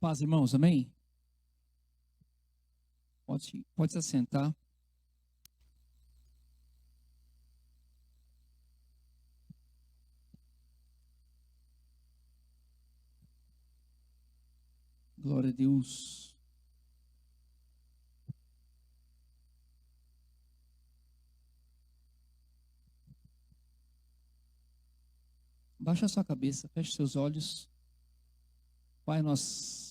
Paz, irmãos, amém? Pode se assentar. Glória a Deus. Baixa a sua cabeça, feche seus olhos. Pai, nós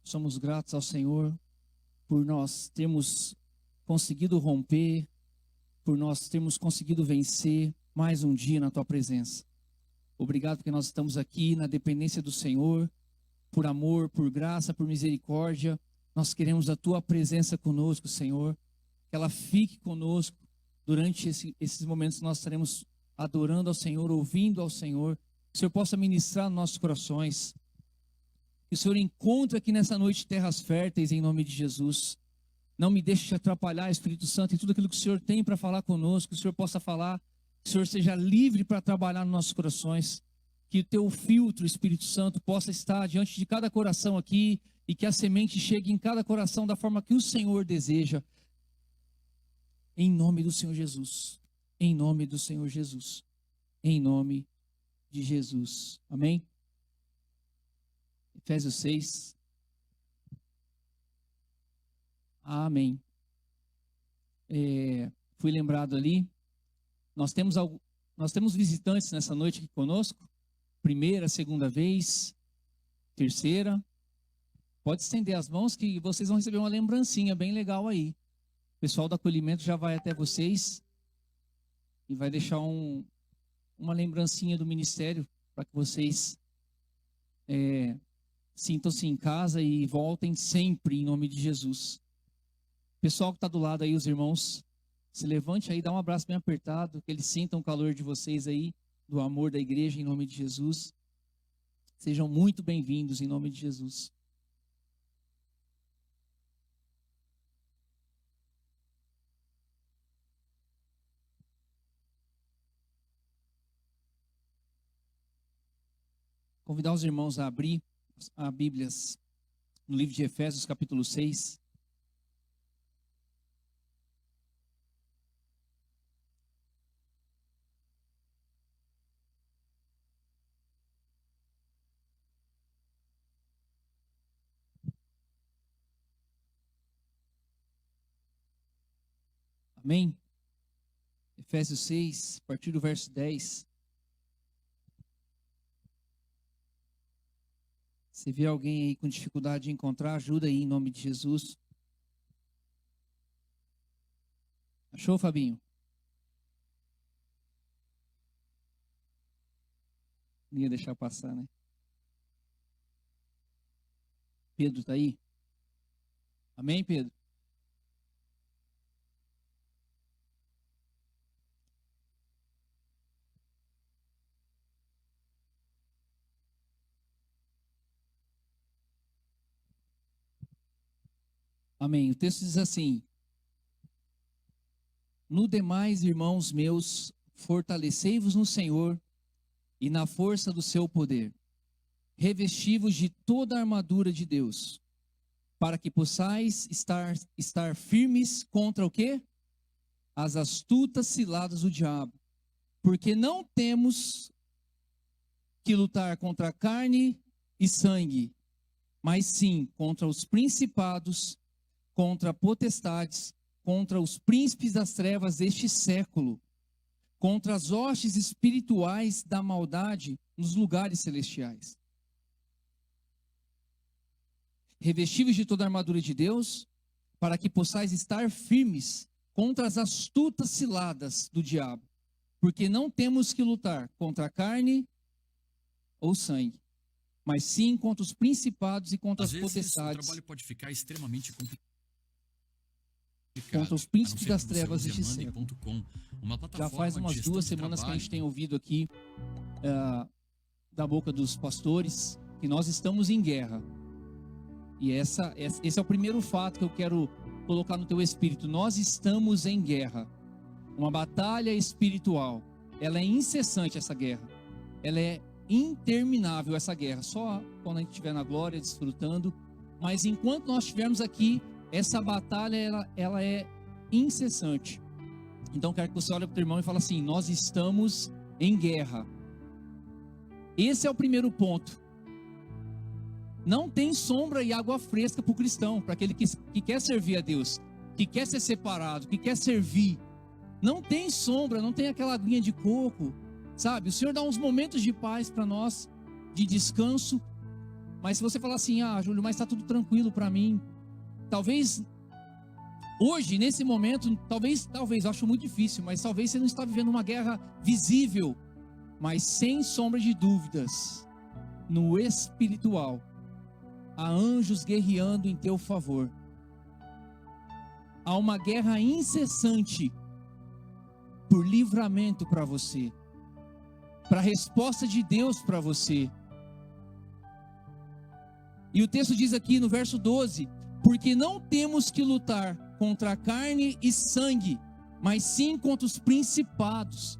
somos gratos ao Senhor por nós termos conseguido romper, por nós termos conseguido vencer mais um dia na Tua presença. Obrigado porque nós estamos aqui na dependência do Senhor, por amor, por graça, por misericórdia. Nós queremos a Tua presença conosco, Senhor, que ela fique conosco durante esses momentos que nós estaremos adorando ao Senhor, ouvindo ao Senhor. Que o Senhor possa ministrar nos nossos corações. Que o Senhor encontre aqui nessa noite terras férteis em nome de Jesus. Não me deixe te atrapalhar, Espírito Santo, em tudo aquilo que o Senhor tem para falar conosco. Que o Senhor possa falar, que o Senhor seja livre para trabalhar nos nossos corações. Que o teu filtro, Espírito Santo, possa estar diante de cada coração aqui e que a semente chegue em cada coração da forma que o Senhor deseja. Em nome do Senhor Jesus. Em nome do Senhor Jesus. Em nome de Jesus. Amém? Efésios 6. Amém. Fui lembrado ali. Nós temos visitantes nessa noite aqui conosco. Primeira, segunda vez, terceira. Pode estender as mãos que vocês vão receber uma lembrancinha bem legal aí. O pessoal do acolhimento já vai até vocês e vai deixar uma lembrancinha do ministério para que vocês sintam-se em casa e voltem sempre em nome de Jesus. Pessoal que está do lado aí, os irmãos, se levante aí, dá um abraço bem apertado, que eles sintam o calor de vocês aí, do amor da igreja em nome de Jesus. Sejam muito bem-vindos em nome de Jesus. Convidar os irmãos a abrir as Bíblias no livro de Efésios, capítulo 6. Amém? Efésios 6, a partir do verso 10. Se vê alguém aí com dificuldade de encontrar, ajuda aí em nome de Jesus. Achou, Fabinho? Não ia deixar passar, né? Pedro está aí? Amém, Pedro? Amém. O texto diz assim: no demais, irmãos meus, fortalecei-vos no Senhor e na força do seu poder. Revesti-vos de toda a armadura de Deus, para que possais estar firmes contra o quê? As astutas ciladas do diabo. Porque não temos que lutar contra carne e sangue, mas sim contra os principados, contra potestades, contra os príncipes das trevas deste século, contra as hostes espirituais da maldade nos lugares celestiais. Revesti-vos de toda a armadura de Deus, para que possais estar firmes contra as astutas ciladas do diabo, porque não temos que lutar contra a carne ou sangue, mas sim contra os principados e contra as potestades. O trabalho pode ficar extremamente complicado. Contra os príncipes das trevas deste século. Já faz umas 2 semanas que a gente tem ouvido aqui da boca dos pastores que nós estamos em guerra. E esse é o primeiro fato que eu quero colocar no teu espírito. Nós estamos em guerra. Uma batalha espiritual. Ela é incessante, essa guerra. Ela é interminável essa guerra, só quando a gente estiver na glória, desfrutando. Mas enquanto nós estivermos aqui, essa batalha ela é incessante. Então quero que você olhe para o teu irmão e fale assim: nós estamos em guerra. Esse é o primeiro ponto. Não tem sombra e água fresca para o cristão, para aquele que quer servir a Deus, que quer ser separado, que quer servir. Não tem sombra, não tem aquela aguinha de coco, sabe? O Senhor dá uns momentos de paz para nós, de descanso. Mas se você falar assim: ah, Júlio, mas está tudo tranquilo para mim. Talvez hoje, nesse momento, talvez, eu acho muito difícil, mas talvez você não está vivendo uma guerra visível, mas sem sombra de dúvidas, no espiritual, há anjos guerreando em teu favor. Há uma guerra incessante por livramento para você, para a resposta de Deus para você. E o texto diz aqui no verso 12: porque não temos que lutar contra carne e sangue, mas sim contra os principados.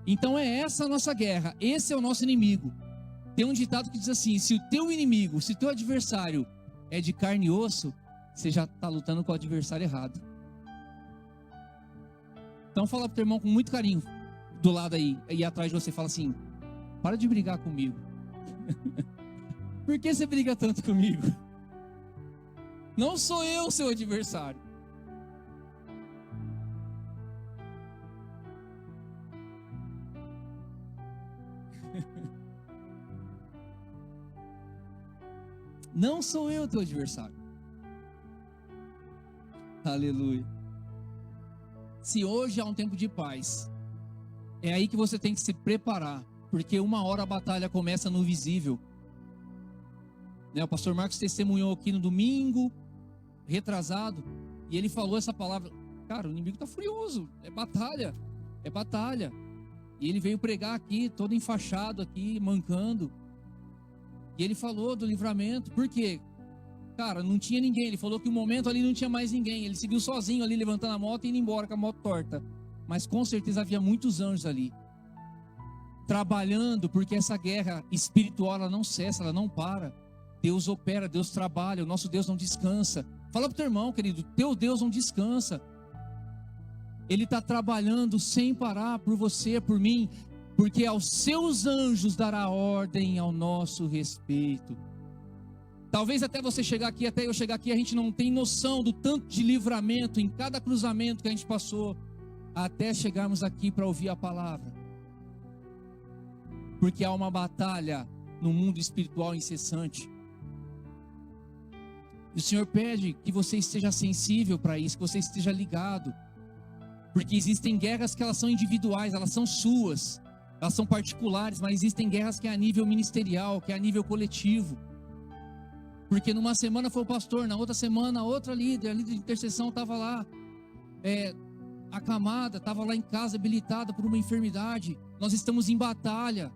Então é essa a nossa guerra, esse é o nosso inimigo. Tem um ditado que diz assim: se o teu inimigo, se o teu adversário é de carne e osso, você já está lutando com o adversário errado. Então fala para o teu irmão com muito carinho, do lado aí atrás de você, fala assim: para de brigar comigo. Por que você briga tanto comigo? Não sou eu seu adversário. Não sou eu teu adversário. Aleluia. Se hoje há um tempo de paz, é aí que você tem que se preparar, porque uma hora a batalha começa no visível. O pastor Marcos testemunhou aqui no domingo retrasado, e ele falou essa palavra: cara, o inimigo está furioso, é batalha, é batalha. E ele veio pregar aqui, todo enfaixado aqui, mancando. E ele falou do livramento. Por quê? Cara, não tinha ninguém. Ele falou que o momento ali não tinha mais ninguém. Ele seguiu sozinho ali, levantando a moto e indo embora com a moto torta. Mas com certeza havia muitos anjos ali, trabalhando, porque essa guerra espiritual, ela não cessa, ela não para. Deus opera, Deus trabalha, o nosso Deus não descansa. Fala para o teu irmão, querido: teu Deus não descansa. Ele está trabalhando sem parar por você, por mim, porque aos seus anjos dará ordem ao nosso respeito. Talvez até você chegar aqui, até eu chegar aqui, a gente não tem noção do tanto de livramento em cada cruzamento que a gente passou, até chegarmos aqui para ouvir a palavra. Porque há uma batalha no mundo espiritual incessante. E o Senhor pede que você esteja sensível para isso, que você esteja ligado. Porque existem guerras que elas são individuais, elas são suas, elas são particulares, mas existem guerras que é a nível ministerial, que é a nível coletivo. Porque numa semana foi o pastor, na outra semana a outra líder, a líder de intercessão estava lá, acamada, estava lá em casa, habilitada por uma enfermidade. Nós estamos em batalha,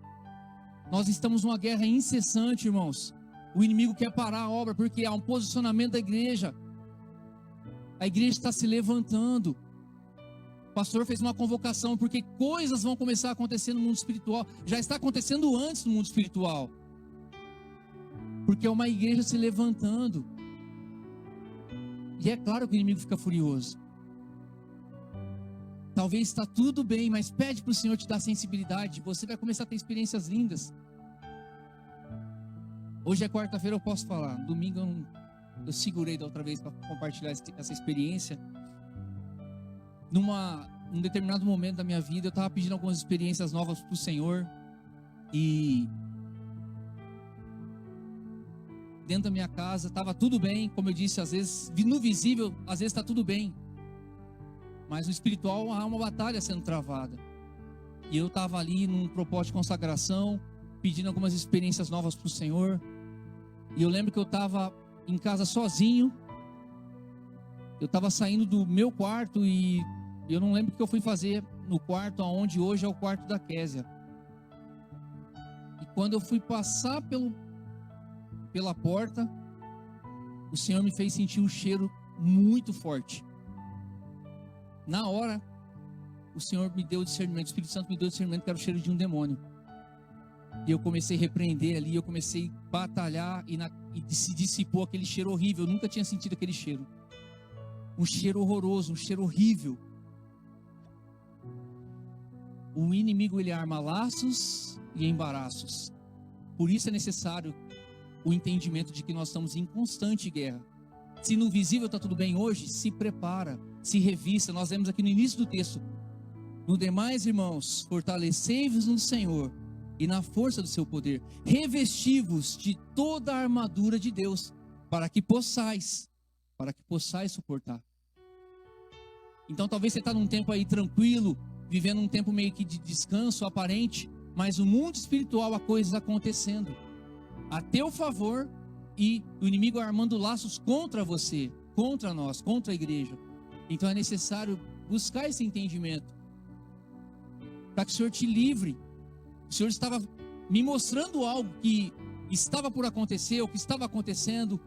nós estamos numa guerra incessante, irmãos. O inimigo quer parar a obra, porque há um posicionamento da igreja. A igreja está se levantando. O pastor fez uma convocação, porque coisas vão começar a acontecer no mundo espiritual. Já está acontecendo antes no mundo espiritual. Porque é uma igreja se levantando. E é claro que o inimigo fica furioso. Talvez está tudo bem, mas pede para o Senhor te dar sensibilidade. Você vai começar a ter experiências lindas. Hoje é quarta-feira, eu posso falar. Domingo eu segurei da outra vez para compartilhar essa experiência. Num determinado momento da minha vida, eu estava pedindo algumas experiências novas para o Senhor. E dentro da minha casa estava tudo bem. Como eu disse, às vezes no visível, às vezes está tudo bem, mas no espiritual há uma batalha sendo travada. E eu estava ali num propósito de consagração, pedindo algumas experiências novas para o Senhor. E eu lembro que eu estava em casa sozinho. Eu estava saindo do meu quarto e eu não lembro o que eu fui fazer no quarto onde hoje é o quarto da Késia. E quando eu fui passar pela porta, o Senhor me fez sentir um cheiro muito forte. Na hora, o Senhor me deu discernimento, o Espírito Santo me deu discernimento que era o cheiro de um demônio. E eu comecei a repreender ali, eu comecei a batalhar e se dissipou aquele cheiro horrível. Eu nunca tinha sentido aquele cheiro. Um cheiro horroroso, um cheiro horrível. O inimigo, ele arma laços e embaraços. Por isso é necessário o entendimento de que nós estamos em constante guerra. Se no visível está tudo bem hoje, se prepara, se revista. Nós vemos aqui no início do texto: no demais, irmãos, fortalecei-vos no Senhor e na força do seu poder, revesti-vos de toda a armadura de Deus, para que possais suportar. Então talvez você está num tempo aí tranquilo, vivendo um tempo meio que de descanso aparente, mas no mundo espiritual há coisas acontecendo a teu favor, e o inimigo armando laços contra você, contra nós, contra a igreja. Então é necessário buscar esse entendimento, para que o Senhor te livre. O Senhor estava me mostrando algo que estava por acontecer, o que estava acontecendo.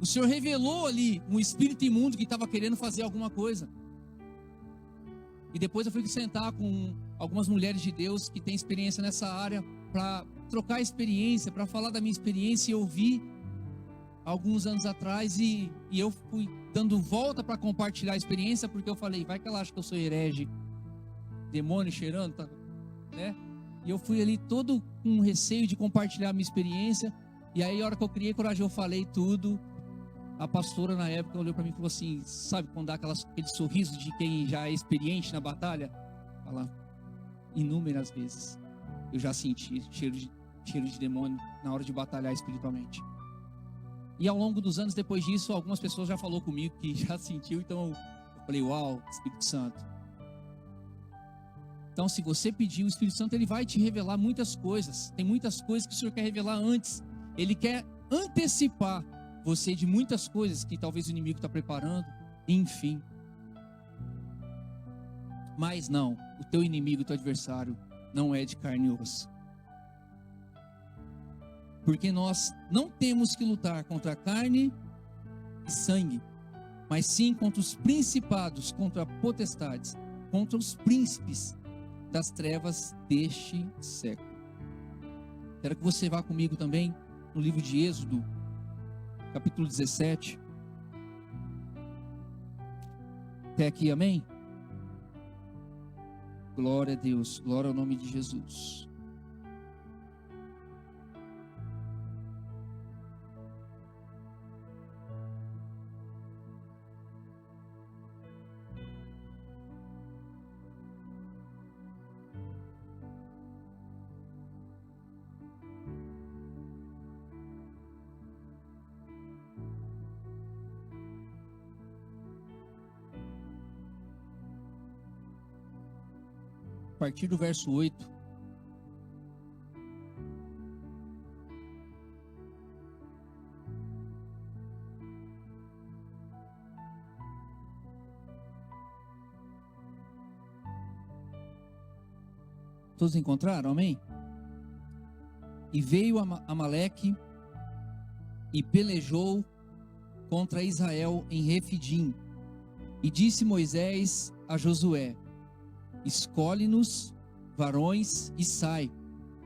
O Senhor revelou ali um espírito imundo que estava querendo fazer alguma coisa. E depois eu fui sentar com algumas mulheres de Deus que têm experiência nessa área, para trocar experiência, para falar da minha experiência. E eu vi alguns anos atrás, e eu fui dando volta para compartilhar a experiência, porque eu falei, vai que ela acha que eu sou herege, demônio cheirando, tá, né? E eu fui ali todo com receio de compartilhar a minha experiência. E aí, a hora que eu criei coragem, eu falei tudo. A pastora na época olhou para mim e falou assim, sabe quando dá aquele sorriso de quem já é experiente na batalha? Fala, inúmeras vezes eu já senti cheiro de demônio na hora de batalhar espiritualmente. E ao longo dos anos depois disso, algumas pessoas já falou comigo que já sentiu. Então eu falei, uau, Espírito Santo. Então, se você pedir, o Espírito Santo, ele vai te revelar muitas coisas. Tem muitas coisas que o Senhor quer revelar antes. Ele quer antecipar você de muitas coisas que talvez o inimigo está preparando. Enfim. Mas não, o teu inimigo, o teu adversário, não é de carne e osso. Porque nós não temos que lutar contra a carne e sangue, mas sim contra os principados, contra potestades, contra os príncipes das trevas deste século. Quero que você vá comigo também no livro de Êxodo, capítulo 17. Até aqui, amém? Glória a Deus, glória ao nome de Jesus. A partir do verso 8. Todos encontraram? Amém? E veio Amaleque e pelejou contra Israel em Refidim. E disse Moisés a Josué: escolhe-nos varões e sai,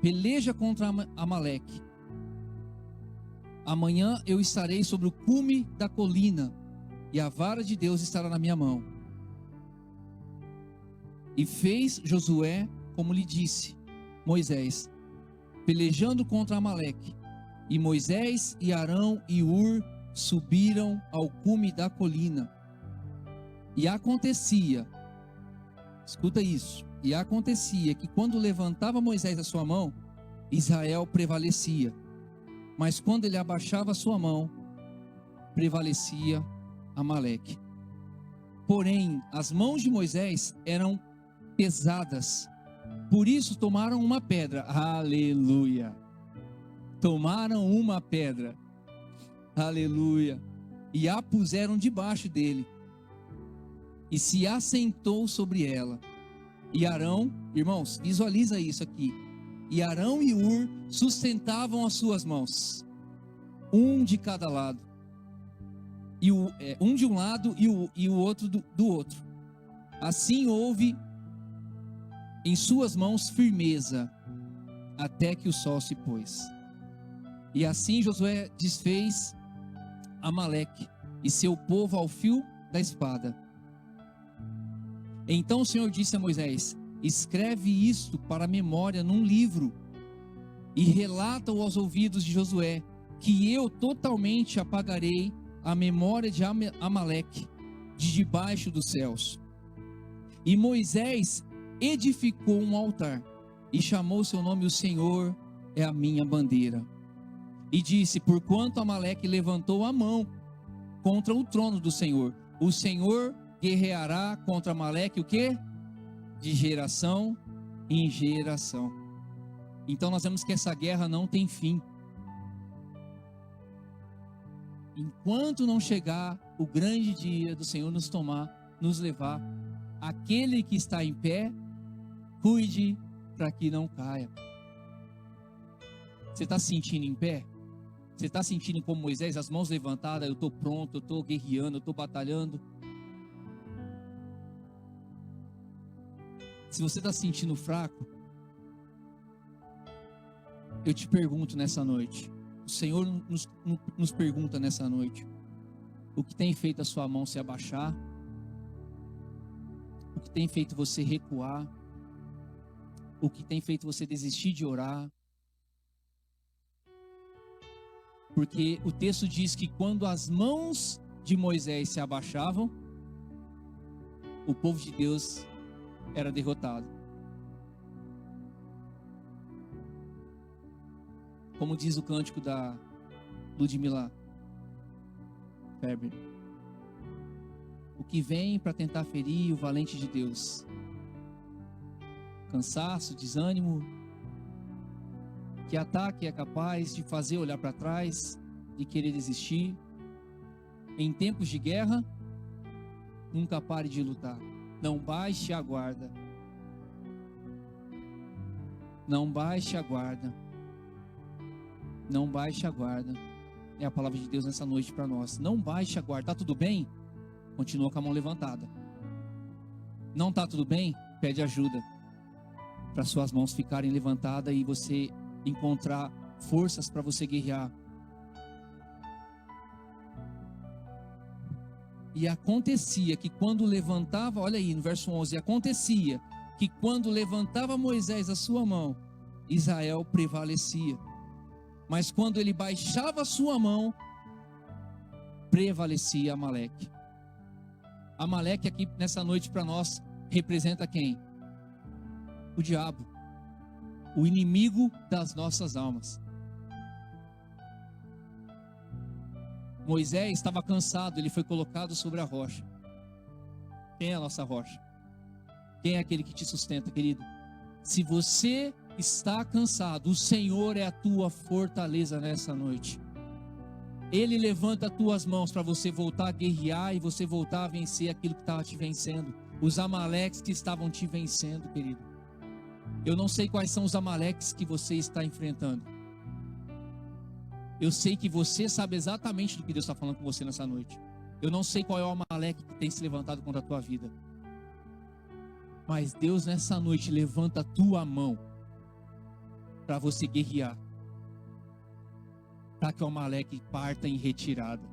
peleja contra Amaleque. Amanhã eu estarei sobre o cume da colina, e a vara de Deus estará na minha mão. E fez Josué como lhe disse Moisés, pelejando contra Amaleque. E Moisés e Arão e Hur subiram ao cume da colina. E acontecia, escuta isso, e acontecia que quando levantava Moisés a sua mão, Israel prevalecia, mas quando ele abaixava a sua mão, prevalecia Amaleque. Porém, as mãos de Moisés eram pesadas, por isso tomaram uma pedra, aleluia, tomaram uma pedra, aleluia, e a puseram debaixo dele, e se assentou sobre ela. E Arão, irmãos, visualiza isso aqui. E Arão e Hur sustentavam as suas mãos, um de cada lado, e um de um lado e o outro do outro. Assim houve em suas mãos firmeza, até que o sol se pôs. E assim Josué desfez Amaleque e seu povo ao fio da espada. Então o Senhor disse a Moisés: escreve isto para a memória num livro e relata-o aos ouvidos de Josué, que eu totalmente apagarei a memória de Amaleque de debaixo dos céus. E Moisés edificou um altar e chamou seu nome: o Senhor é a minha bandeira. E disse: porquanto Amaleque levantou a mão contra o trono do Senhor, o Senhor guerreará contra Amaleque o quê? De geração em geração. Então nós vemos que essa guerra não tem fim. Enquanto não chegar o grande dia do Senhor nos tomar, nos levar, aquele que está em pé, cuide para que não caia. Você está se sentindo em pé? Você está sentindo como Moisés, as mãos levantadas? Eu estou pronto, eu estou guerreando, eu estou batalhando. Se você está se sentindo fraco, eu te pergunto nessa noite, o Senhor nos pergunta nessa noite: o que tem feito a sua mão se abaixar? O que tem feito você recuar? O que tem feito você desistir de orar? Porque o texto diz que quando as mãos de Moisés se abaixavam, o povo de Deus era derrotado. Como diz o cântico da Ludmila Ferber: o que vem para tentar ferir o valente de Deus? Cansaço, desânimo. Que ataque é capaz de fazer olhar para trás, de querer desistir. Em tempos de guerra, nunca pare de lutar. Não baixe a guarda. Não baixe a guarda. Não baixe a guarda. É a palavra de Deus nessa noite para nós. Não baixe a guarda. Tá tudo bem? Continua com a mão levantada. Não tá tudo bem? Pede ajuda para suas mãos ficarem levantadas e você encontrar forças para você guerrear. E acontecia que quando levantava, olha aí no verso 11, acontecia que quando levantava Moisés a sua mão, Israel prevalecia. Mas quando ele baixava a sua mão, prevalecia Amaleque. Amaleque aqui nessa noite para nós representa quem? O diabo. O inimigo das nossas almas. Moisés estava cansado, ele foi colocado sobre a rocha. Quem é a nossa rocha? Quem é aquele que te sustenta, querido? Se você está cansado, o Senhor é a tua fortaleza nessa noite. Ele levanta as tuas mãos para você voltar a guerrear e você voltar a vencer aquilo que estava te vencendo. Os amaleques que estavam te vencendo, querido. Eu não sei quais são os amaleques que você está enfrentando. Eu sei que você sabe exatamente do que Deus está falando com você nessa noite. Eu não sei qual é o amaleque que tem se levantado contra a tua vida. Mas Deus nessa noite levanta a tua mão para você guerrear. Para que o amaleque parta em retirada.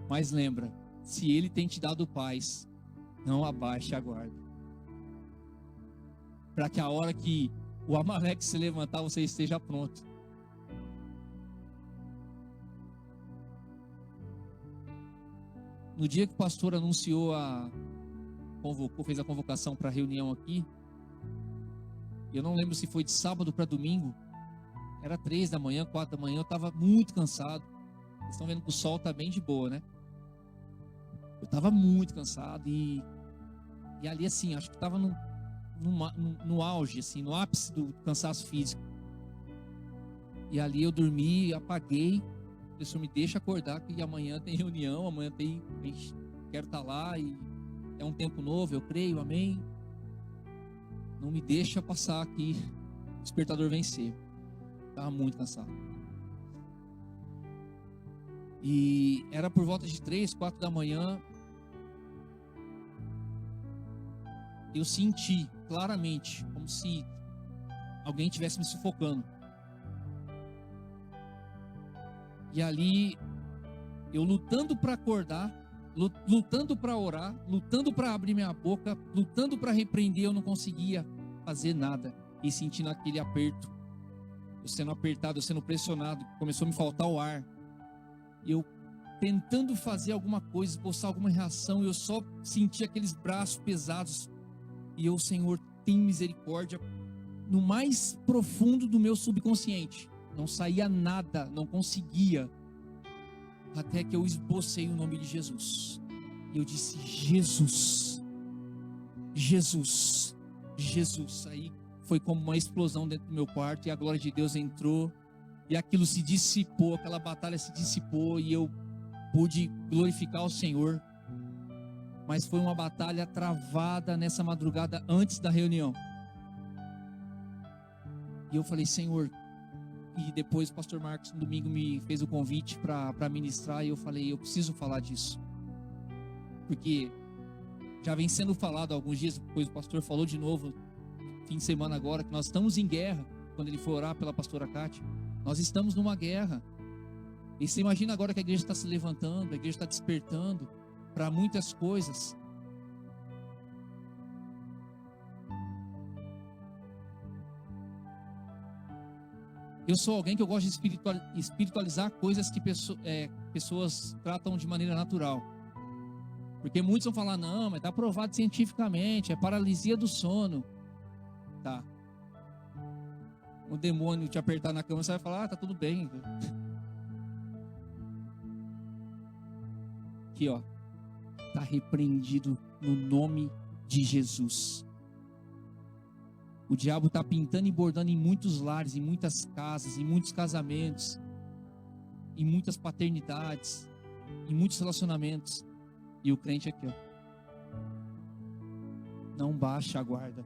Mas lembra, se ele tem te dado paz, não abaixe a guarda. Para que a hora que o amaleque se levantar, você esteja pronto. No dia que o pastor anunciou fez a convocação para a reunião aqui, eu não lembro se foi de sábado para domingo, era 3 da manhã, 4 da manhã, eu estava muito cansado. Vocês estão vendo que o sol está bem de boa, né? Eu estava muito cansado e ali assim, acho que estava no auge, assim, no ápice do cansaço físico. E ali eu dormi, apaguei. O Senhor me deixa acordar que amanhã tem reunião, amanhã quero estar lá e é um tempo novo, eu creio, amém. Não me deixa passar aqui, o despertador vencer. Estava muito cansado. E era por volta de 3, 4 da manhã. Eu senti claramente, como se alguém estivesse me sufocando. E ali, eu lutando para acordar, lutando para orar, lutando para abrir minha boca, lutando para repreender, eu não conseguia fazer nada. E sentindo aquele aperto, eu sendo apertado, eu sendo pressionado, começou a me faltar o ar. Eu tentando fazer alguma coisa, esboçar alguma reação, eu só senti aqueles braços pesados. E eu, Senhor, tem misericórdia. No mais profundo do meu subconsciente, não saía nada, não conseguia. Até que eu esbocei o nome de Jesus. E eu disse: Jesus, Jesus, Jesus. Aí foi como uma explosão dentro do meu quarto, e a glória de Deus entrou, e aquilo se dissipou, aquela batalha se dissipou, e eu pude glorificar o Senhor. Mas foi uma batalha travada nessa madrugada antes da reunião. E eu falei: Senhor. E depois o pastor Marcos no domingo me fez o convite para ministrar, e eu falei: eu preciso falar disso, porque já vem sendo falado há alguns dias. Depois o pastor falou de novo fim de semana agora, que nós estamos em guerra. Quando ele foi orar pela pastora Kátia, nós estamos numa guerra. E você imagina agora que a igreja está se levantando, a igreja está despertando para muitas coisas. Eu sou alguém que eu gosto de espiritualizar coisas que pessoas tratam de maneira natural. Porque muitos vão falar: não, mas está provado cientificamente, é paralisia do sono. Tá. O demônio te apertar na cama, você vai falar: tá tudo bem. Aqui, ó. Tá repreendido no nome de Jesus. O diabo está pintando e bordando em muitos lares, em muitas casas, em muitos casamentos, em muitas paternidades, em muitos relacionamentos. E o crente aqui, ó, não baixa a guarda.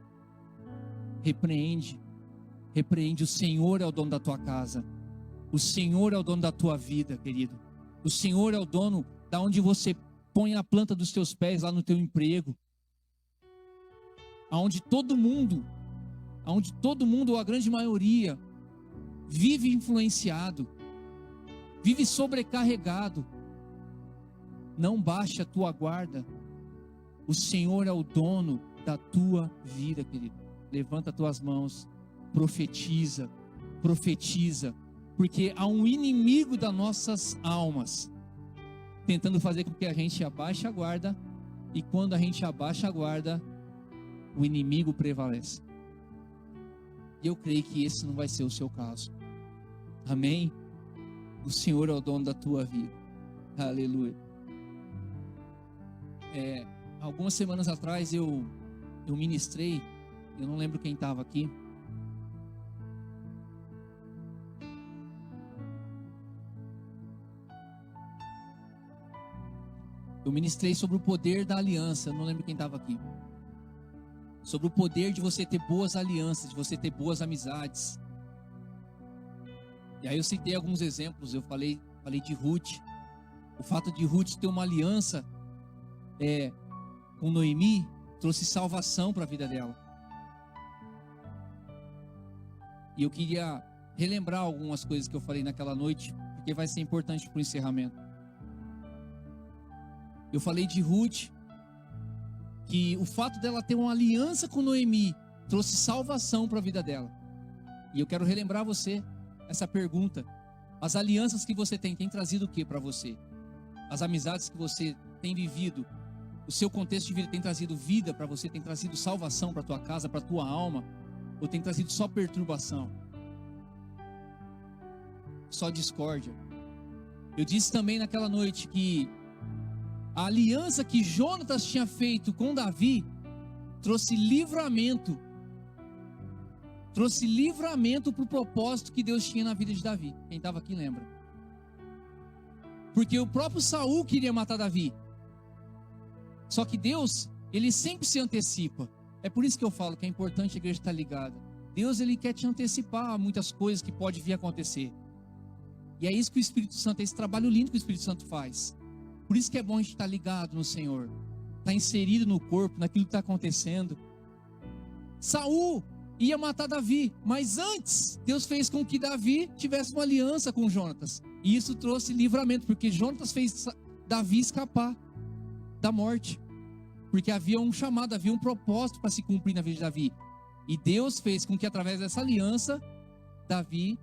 Repreende. O Senhor é o dono da tua casa. O Senhor é o dono da tua vida, querido. O Senhor é o dono da onde você põe a planta dos teus pés, lá no teu emprego. Aonde todo mundo, ou a grande maioria, vive influenciado, vive sobrecarregado. Não baixa a tua guarda. O Senhor é o dono da tua vida, querido. Levanta as tuas mãos, profetiza, porque há um inimigo das nossas almas, tentando fazer com que a gente abaixe a guarda, e quando a gente abaixa a guarda, o inimigo prevalece. E eu creio que esse não vai ser o seu caso. Amém? O Senhor é o dono da tua vida. Aleluia. Algumas semanas atrás eu ministrei, eu não lembro quem estava aqui. Eu ministrei sobre o poder da aliança, eu não lembro quem estava aqui. Sobre o poder de você ter boas alianças, de você ter boas amizades. E aí eu citei alguns exemplos. Eu falei de Ruth. O fato de Ruth ter uma aliança com Noemi trouxe salvação para a vida dela. E eu queria relembrar algumas coisas que eu falei naquela noite, porque vai ser importante para o encerramento. Eu falei de Ruth, que o fato dela ter uma aliança com Noemi trouxe salvação para a vida dela. E eu quero relembrar você essa pergunta: as alianças que você tem trazido o que para você? As amizades que você tem vivido, o seu contexto de vida tem trazido vida para você, tem trazido salvação para a tua casa, para a tua alma, ou tem trazido só perturbação, só discórdia? Eu disse também naquela noite que a aliança que Jonatas tinha feito com Davi trouxe livramento para o propósito que Deus tinha na vida de Davi. Quem estava aqui lembra? Porque o próprio Saul queria matar Davi. Só que Deus, ele sempre se antecipa. É por isso que eu falo que é importante a igreja estar ligada. Deus, ele quer te antecipar a muitas coisas que pode vir a acontecer. E é isso que o Espírito Santo, é esse trabalho lindo que o Espírito Santo faz. Por isso que é bom a gente estar ligado no Senhor, estar inserido no corpo, naquilo que está acontecendo. Saul, ia matar Davi. Mas antes, Deus fez com que Davi tivesse uma aliança com Jonatas. E isso trouxe livramento, porque Jonatas fez Davi escapar da morte. Porque havia um chamado, havia um propósito para se cumprir na vida de Davi. E Deus fez com que através dessa aliança, Davi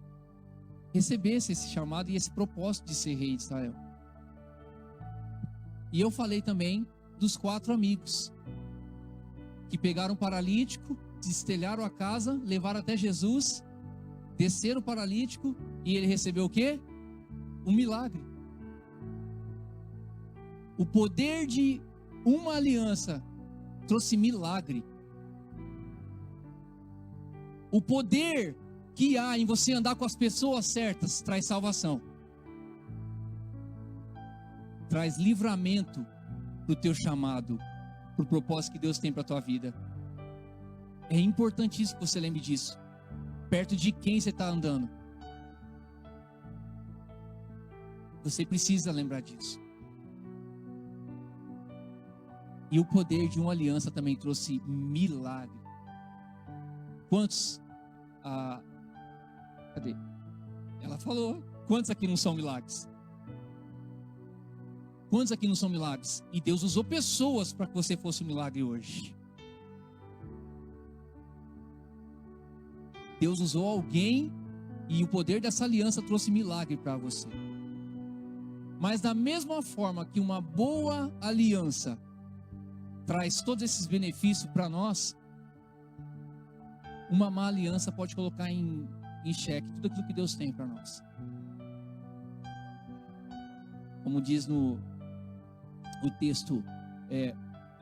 recebesse esse chamado e esse propósito de ser rei de Israel. E eu falei também dos 4 amigos que pegaram o paralítico, destelharam a casa, levaram até Jesus, desceram o paralítico e ele recebeu o quê? Um milagre. O poder de uma aliança trouxe milagre. O poder que há em você andar com as pessoas certas traz salvação. Traz livramento para o teu chamado, para o propósito que Deus tem para a tua vida. É importantíssimo que você lembre disso. Perto de quem você está andando. Você precisa lembrar disso. E o poder de uma aliança também trouxe milagre. Quantos? Cadê? Ela falou. Quantos aqui não são milagres? Quantos aqui não são milagres? E Deus usou pessoas para que você fosse um milagre hoje. Deus usou alguém e o poder dessa aliança trouxe milagre para você. Mas da mesma forma que uma boa aliança traz todos esses benefícios para nós, uma má aliança pode colocar em xeque tudo aquilo que Deus tem para nós. Como diz no texto,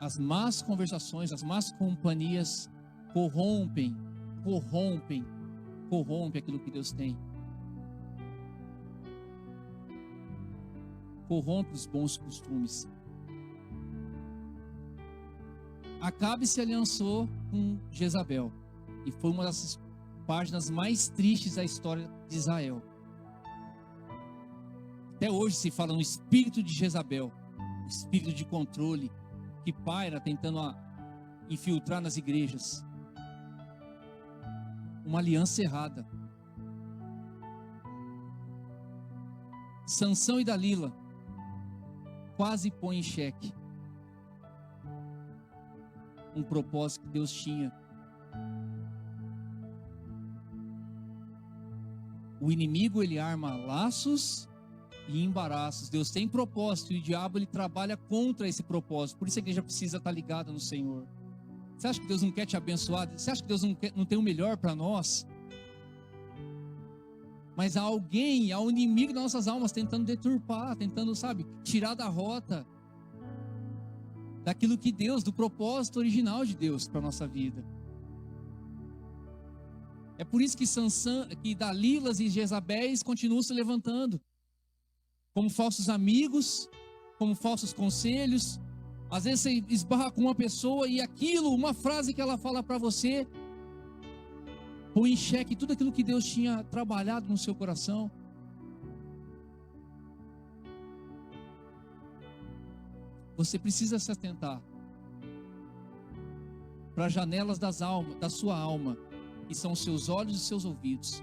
as más conversações, as más companhias corrompem aquilo que Deus tem. Corrompe os bons costumes. Acabe se aliançou com Jezabel e foi uma das páginas mais tristes da história de Israel. Até hoje se fala no espírito de Jezabel, o espírito de controle que paira tentando infiltrar nas igrejas. Uma aliança errada. Sansão e Dalila quase põem em xeque um propósito que Deus tinha. O inimigo, ele arma laços e embaraços. Deus tem propósito e o diabo, ele trabalha contra esse propósito. Por isso a igreja precisa estar ligada no Senhor. Você acha que Deus não quer te abençoar? Você acha que Deus não tem o melhor para nós? Mas há alguém, há um inimigo das nossas almas tentando deturpar, tentando, tirar da rota daquilo que Deus, do propósito original de Deus para a nossa vida. É por isso que Dalilas e Jezabéis continuam se levantando como falsos amigos, como falsos conselhos. Às vezes você esbarra com uma pessoa e uma frase que ela fala para você, põe em xeque tudo aquilo que Deus tinha trabalhado no seu coração. Você precisa se atentar para as janelas da sua alma, que são os seus olhos e os seus ouvidos.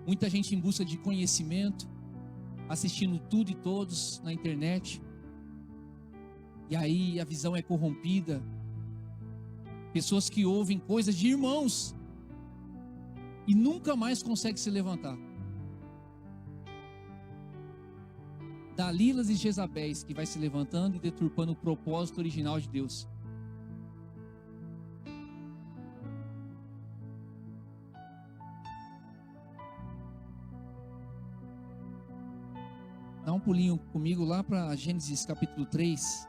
Muita gente em busca de conhecimento, assistindo tudo e todos na internet, e aí a visão é corrompida. Pessoas que ouvem coisas de irmãos e nunca mais conseguem se levantar. Dalilas e Jezabéis que vai se levantando e deturpando o propósito original de Deus. Dá um pulinho comigo lá para Gênesis capítulo 3.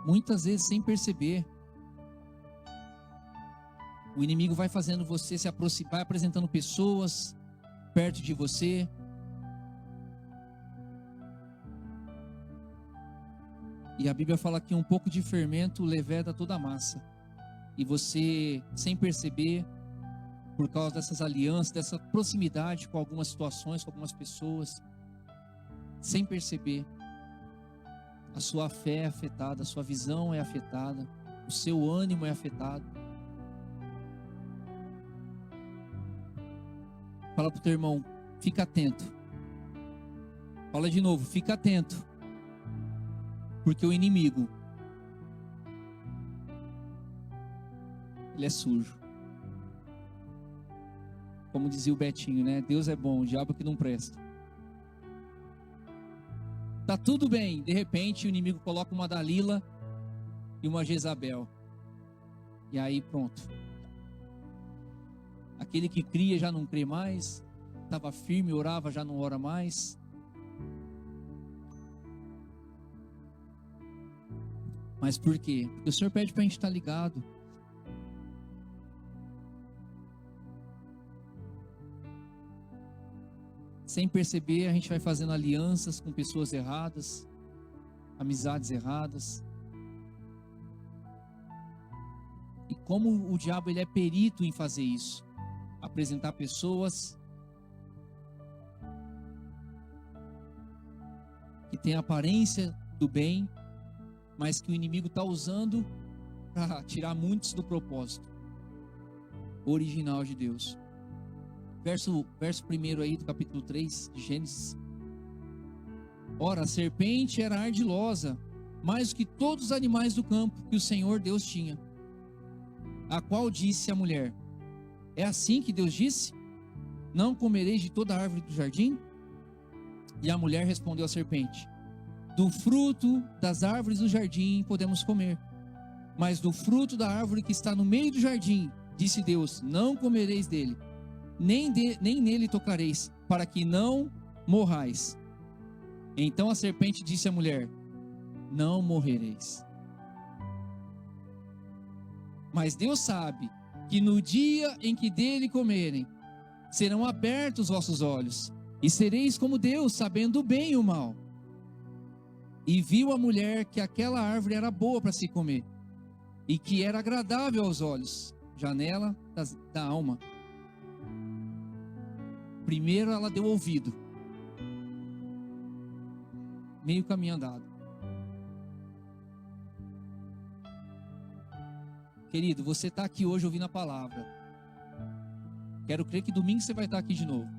Muitas vezes sem perceber, o inimigo vai fazendo você se aproximar, vai apresentando pessoas perto de você. E a Bíblia fala que um pouco de fermento leveda toda a massa. E você, sem perceber, por causa dessas alianças, dessa proximidade com algumas situações, com algumas pessoas, sem perceber. A sua fé é afetada, a sua visão é afetada, o seu ânimo é afetado. Fala para o teu irmão, fica atento. Fala de novo, fica atento. Porque o inimigo, ele é sujo. Como dizia o Betinho, né? Deus é bom, o diabo que não presta. Tá tudo bem, de repente o inimigo coloca uma Dalila e uma Jezabel. E aí pronto. Aquele que cria já não crê mais, estava firme, orava, já não ora mais. Mas por quê? Porque o Senhor pede para a gente estar ligado. Sem perceber, a gente vai fazendo alianças com pessoas erradas, amizades erradas. E como o diabo ele é perito em fazer isso, apresentar pessoas que têm a aparência do bem, mas que o inimigo está usando para tirar muitos do propósito original de Deus. Verso 1 aí do capítulo 3 de Gênesis. Ora, a serpente era ardilosa, mais do que todos os animais do campo que o Senhor Deus tinha. A qual disse a mulher: é assim que Deus disse? Não comereis de toda a árvore do jardim? E a mulher respondeu à serpente: do fruto das árvores do jardim podemos comer, mas do fruto da árvore que está no meio do jardim, disse Deus: não comereis dele, nem nele tocareis, para que não morrais. Então a serpente disse à mulher: não morrereis. Mas Deus sabe que no dia em que dele comerem, serão abertos os vossos olhos, e sereis como Deus, sabendo o bem e o mal. E viu a mulher que aquela árvore era boa para se comer, e que era agradável aos olhos, janela da alma. Primeiro ela deu ouvido, meio caminho andado. Querido, você está aqui hoje ouvindo a palavra. Quero crer que domingo você vai estar aqui de novo.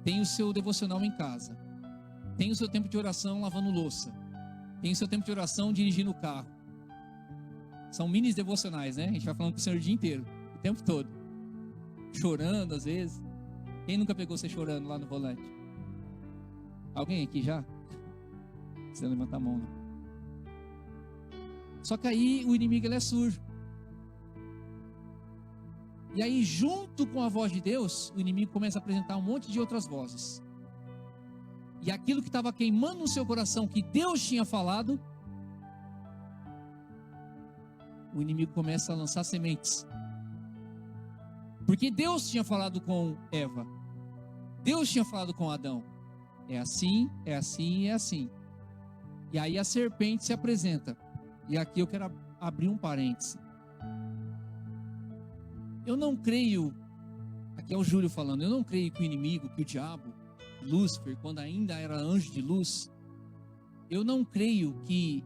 Tem o seu devocional em casa. Tem o seu tempo de oração lavando louça. Tem o seu tempo de oração dirigindo o carro. São mini devocionais, né? A gente vai falando com o Senhor o dia inteiro, o tempo todo. Chorando às vezes. Quem nunca pegou você chorando lá no volante? Alguém aqui já? Você levanta a mão, não. Só que aí o inimigo ele é sujo. E aí junto com a voz de Deus, o inimigo começa a apresentar um monte de outras vozes. E aquilo que estava queimando no seu coração, que Deus tinha falado, o inimigo começa a lançar sementes. Porque Deus tinha falado com Eva. Deus tinha falado com Adão. É assim, é assim, é assim. E aí a serpente se apresenta. E aqui eu quero abrir um parêntese. Eu não creio, aqui é o Júlio falando, eu não creio que o inimigo, que o diabo, Lúcifer, quando ainda era anjo de luz, eu não creio que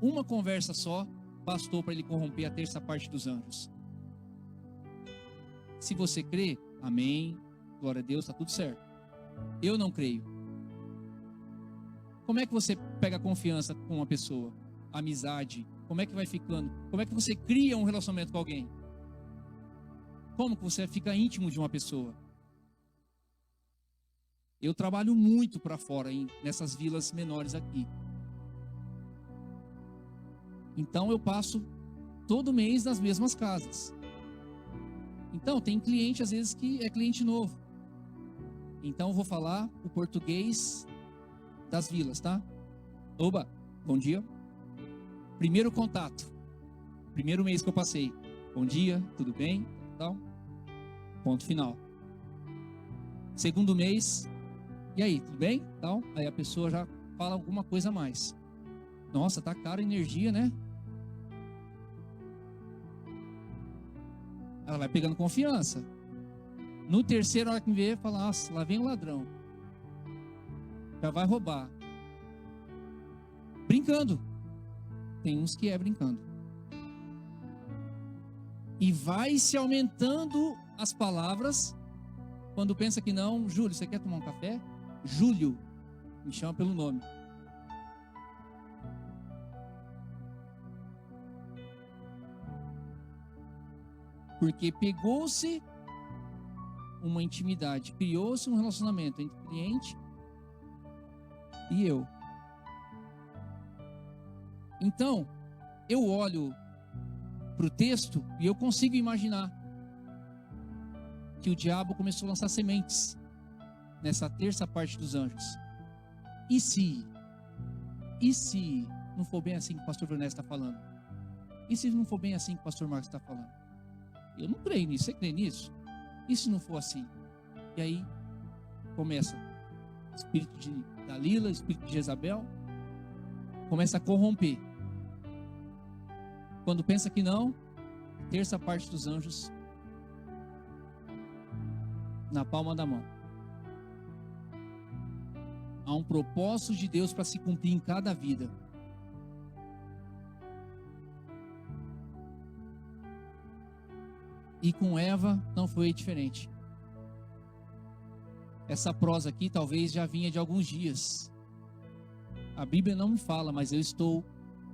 uma conversa só bastou para ele corromper a terça parte dos anjos. Se você crê, amém, glória a Deus, está tudo certo. Eu não creio. Como é que você pega confiança com uma pessoa? Amizade, como é que vai ficando? Como é que você cria um relacionamento com alguém? Como que você fica íntimo de uma pessoa? Eu trabalho muito para fora, nessas vilas menores aqui. Então eu passo todo mês nas mesmas casas. Então tem cliente às vezes que é cliente novo. Então eu vou falar o português das vilas, tá? Oba, bom dia. Primeiro contato, primeiro mês que eu passei. Bom dia, tudo bem? Tal. Ponto final. Segundo mês, e aí, tudo bem? Tal. Aí a pessoa já fala alguma coisa a mais. Nossa, tá cara a energia, né? Ela vai pegando confiança. No terceiro, a hora que me vê, fala: nossa, lá vem o ladrão. Já vai roubar. Brincando. Tem uns que é brincando. E vai se aumentando as palavras. Quando pensa que não, Júlio, você quer tomar um café? Júlio, me chama pelo nome. Porque pegou-se uma intimidade, criou-se um relacionamento entre o cliente e eu. Então, eu olho para o texto e eu consigo imaginar que o diabo começou a lançar sementes nessa terça parte dos anjos. E se não for bem assim que o pastor Ernesto está falando? E se não for bem assim que o pastor Marcos está falando? Eu não creio nisso, você crê nisso? E se não for assim? E aí começa o espírito de Dalila, o espírito de Jezabel, começa a corromper. Quando pensa que não, terça parte dos anjos na palma da mão. Há um propósito de Deus para se cumprir em cada vida. E com Eva não foi diferente. Essa prosa aqui talvez já vinha de alguns dias. A Bíblia não me fala, mas eu estou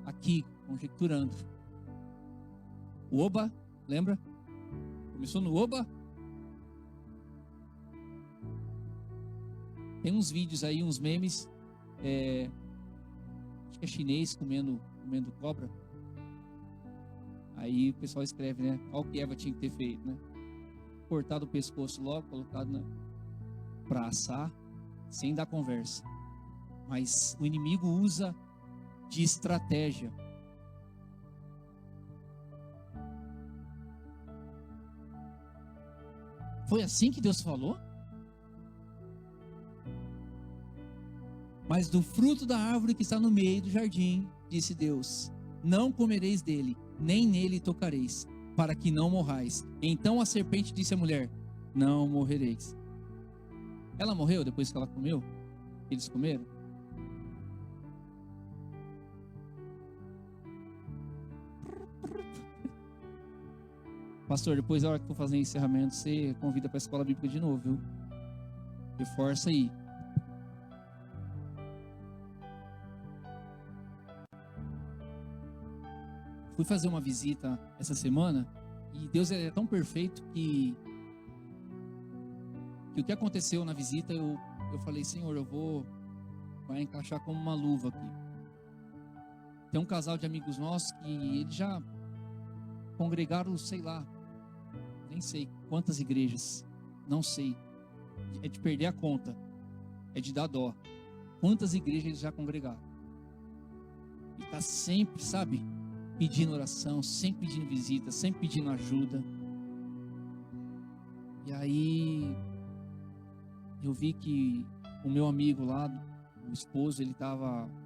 aqui conjecturando. O Oba, lembra? Começou no Oba. Tem uns vídeos aí, uns memes. Acho que é chinês comendo cobra. Aí o pessoal escreve, né? Olha o que Eva tinha que ter feito, né? Cortado o pescoço logo, colocado para assar, sem dar conversa. Mas o inimigo usa de estratégia. Foi assim que Deus falou? Mas do fruto da árvore que está no meio do jardim, disse Deus, não comereis dele, nem nele tocareis, para que não morrais. Então a serpente disse à mulher, não morrereis. Ela morreu depois que ela comeu? Eles comeram? Pastor, depois da hora que for fazer encerramento, você convida para a escola bíblica de novo, viu? Reforça aí. Fui fazer uma visita essa semana e Deus é tão perfeito que o que aconteceu na visita, eu falei, Senhor, vai encaixar como uma luva aqui. Tem um casal de amigos nossos que eles já congregaram, sei lá, nem sei quantas igrejas, não sei, é de perder a conta, é de dar dó. Quantas igrejas eles já congregaram? E está sempre, sabe, pedindo oração, sempre pedindo visita, sempre pedindo ajuda. E aí eu vi que o meu amigo lá, o esposo, ele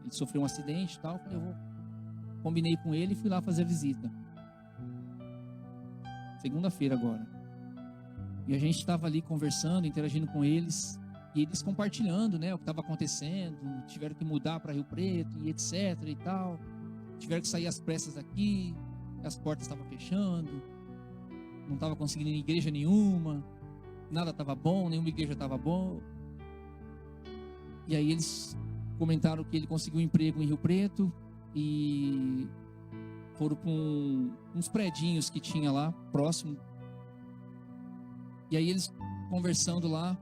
sofreu um acidente e tal. Eu combinei com ele e fui lá fazer a visita. Segunda-feira agora. E a gente estava ali conversando, interagindo com eles, e eles compartilhando, né, o que estava acontecendo, tiveram que mudar para Rio Preto e etc e tal. Tiveram que sair às pressas daqui, as portas estavam fechando, não estava conseguindo ir em igreja nenhuma, nada estava bom, nenhuma igreja estava bom. E aí eles comentaram que ele conseguiu um emprego em Rio Preto e foram para uns predinhos que tinha lá próximo. E aí eles conversando lá,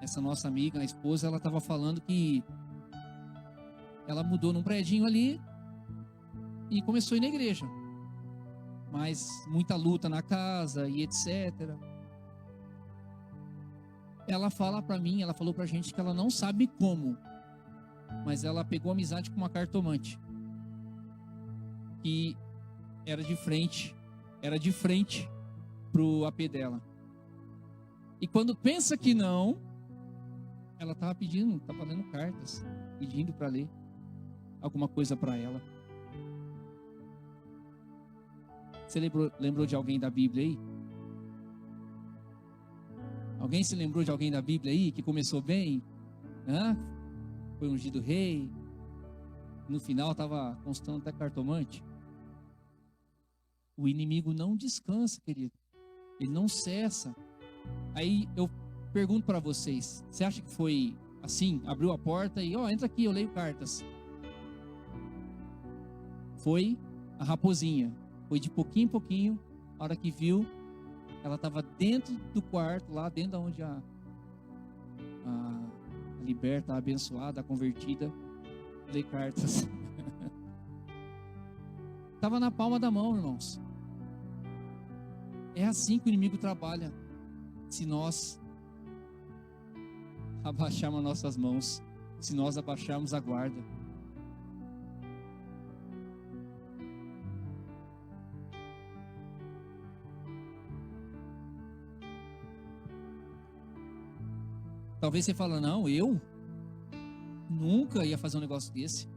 essa nossa amiga, a esposa, ela estava falando que ela mudou num predinho ali e começou a ir na igreja, mas muita luta na casa e etc. Ela fala para mim, ela falou pra gente que ela não sabe como, mas ela pegou amizade com uma cartomante que era de frente pro AP dela. E quando pensa que não, ela estava lendo cartas, pedindo para ler alguma coisa para ela. Você lembrou de alguém da Bíblia aí? Alguém se lembrou de alguém da Bíblia aí que começou bem? né? Foi ungido rei. No final estava constando até cartomante. O inimigo não descansa, querido. Ele não cessa. Aí eu pergunto para vocês: você acha que foi assim? Abriu a porta e, entra aqui, eu leio cartas. Foi a raposinha. Foi de pouquinho em pouquinho. A hora que viu, ela estava dentro do quarto, lá dentro onde a liberta, a abençoada, a convertida, lê cartas. Estava na palma da mão, irmãos. É assim que o inimigo trabalha. Se nós abaixarmos nossas mãos, se nós abaixarmos a guarda. Talvez você fale, não, eu nunca ia fazer um negócio desse.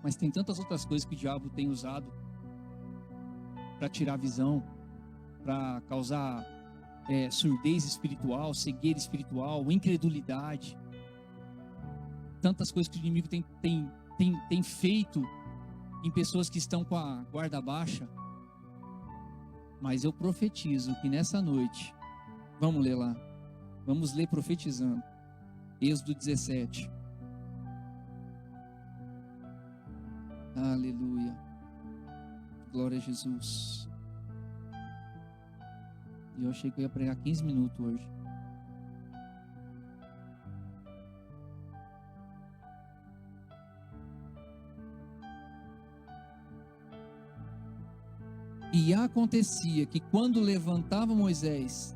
Mas tem tantas outras coisas que o diabo tem usado para tirar a visão, para causar surdez espiritual, cegueira espiritual, incredulidade. Tantas coisas que o inimigo tem feito em pessoas que estão com a guarda baixa. Mas eu profetizo que nessa noite, vamos ler lá, vamos ler profetizando, Êxodo 17. Aleluia. Glória a Jesus. E eu achei que eu ia pregar 15 minutos hoje. E acontecia que quando levantava Moisés,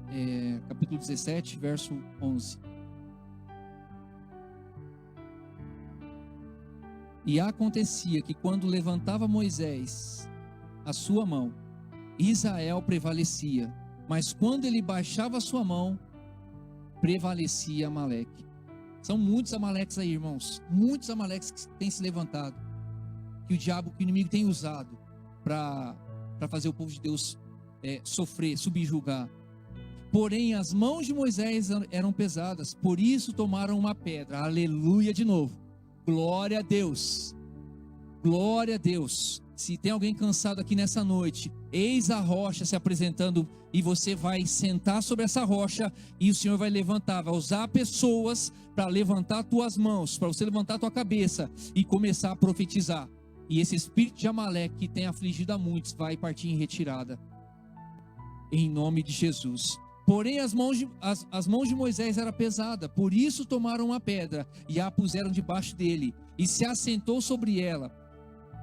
capítulo 17, verso 11. E acontecia que quando levantava Moisés a sua mão, Israel prevalecia. Mas quando ele baixava a sua mão, prevalecia Amaleque. São muitos Amaleques aí, irmãos. Muitos Amaleques que têm se levantado. Que o inimigo tem usado para fazer o povo de Deus sofrer, subjugar. Porém, as mãos de Moisés eram pesadas. Por isso tomaram uma pedra. Aleluia de novo. Glória a Deus. Glória a Deus. Se tem alguém cansado aqui nessa noite, eis a rocha se apresentando e você vai sentar sobre essa rocha e o Senhor vai levantar, vai usar pessoas para levantar tuas mãos, para você levantar a tua cabeça e começar a profetizar. E esse espírito de Amaleque que tem afligido a muitos vai partir em retirada. Em nome de Jesus. Porém as mãos de Moisés eram pesadas, por isso tomaram uma pedra e a puseram debaixo dele e se assentou sobre ela.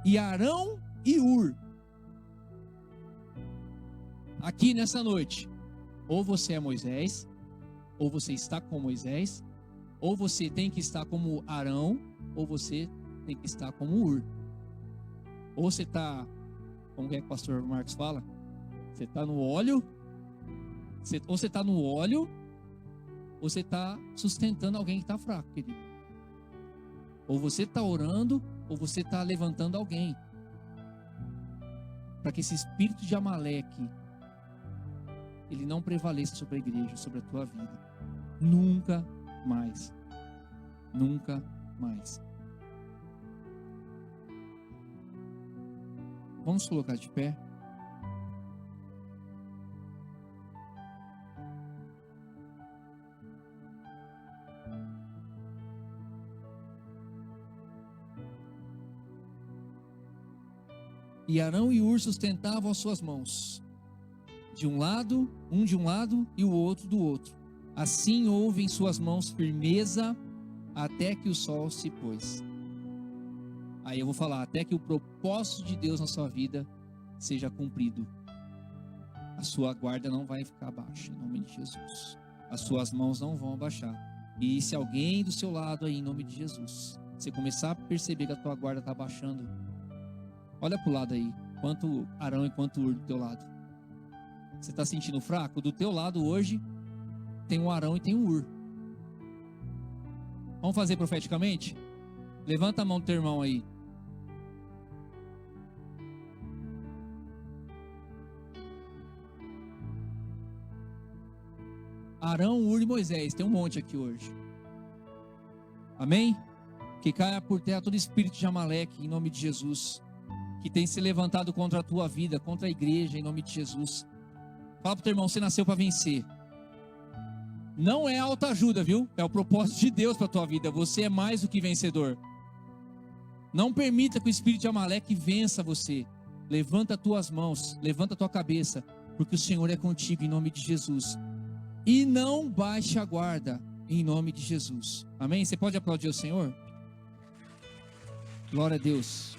E Arão e Hur, aqui nessa noite, ou você é Moisés, ou você está com Moisés, ou você tem que estar como Arão, ou você tem que estar como Hur. Ou você está, como é que o pastor Marcos fala? Você está no óleo, ou você está no óleo, ou você está sustentando alguém que está fraco, querido. Ou você está orando, ou você está levantando alguém. Para que esse espírito de Amaleque, ele não prevaleça sobre a igreja, sobre a tua vida. Nunca mais. Nunca mais. Vamos colocar de pé. E Arão e Hur sustentavam as suas mãos, um de um lado e o outro do outro. Assim houve em suas mãos firmeza até que o sol se pôs. Aí eu vou falar, até que o propósito de Deus na sua vida seja cumprido. A sua guarda não vai ficar baixa, em nome de Jesus. As suas mãos não vão abaixar. E se alguém do seu lado aí, em nome de Jesus, você começar a perceber que a tua guarda está baixando, olha para o lado aí, quanto Arão e quanto Hur do teu lado. Você está sentindo fraco? Do teu lado hoje tem um Arão e tem um Hur. Vamos fazer profeticamente? Levanta a mão do teu irmão aí. Arão, Hur e Moisés, tem um monte aqui hoje. Amém? Que caia por terra todo espírito de Amaleque, em nome de Jesus, que tem se levantado contra a tua vida, contra a igreja, em nome de Jesus. Fala pro teu irmão, você nasceu para vencer. Não é autoajuda, viu? É o propósito de Deus para a tua vida. Você é mais do que vencedor. Não permita que o espírito de Amaleque vença você. Levanta as tuas mãos, levanta a tua cabeça, porque o Senhor é contigo, em nome de Jesus. E não baixe a guarda, em nome de Jesus. Amém? Você pode aplaudir o Senhor? Glória a Deus.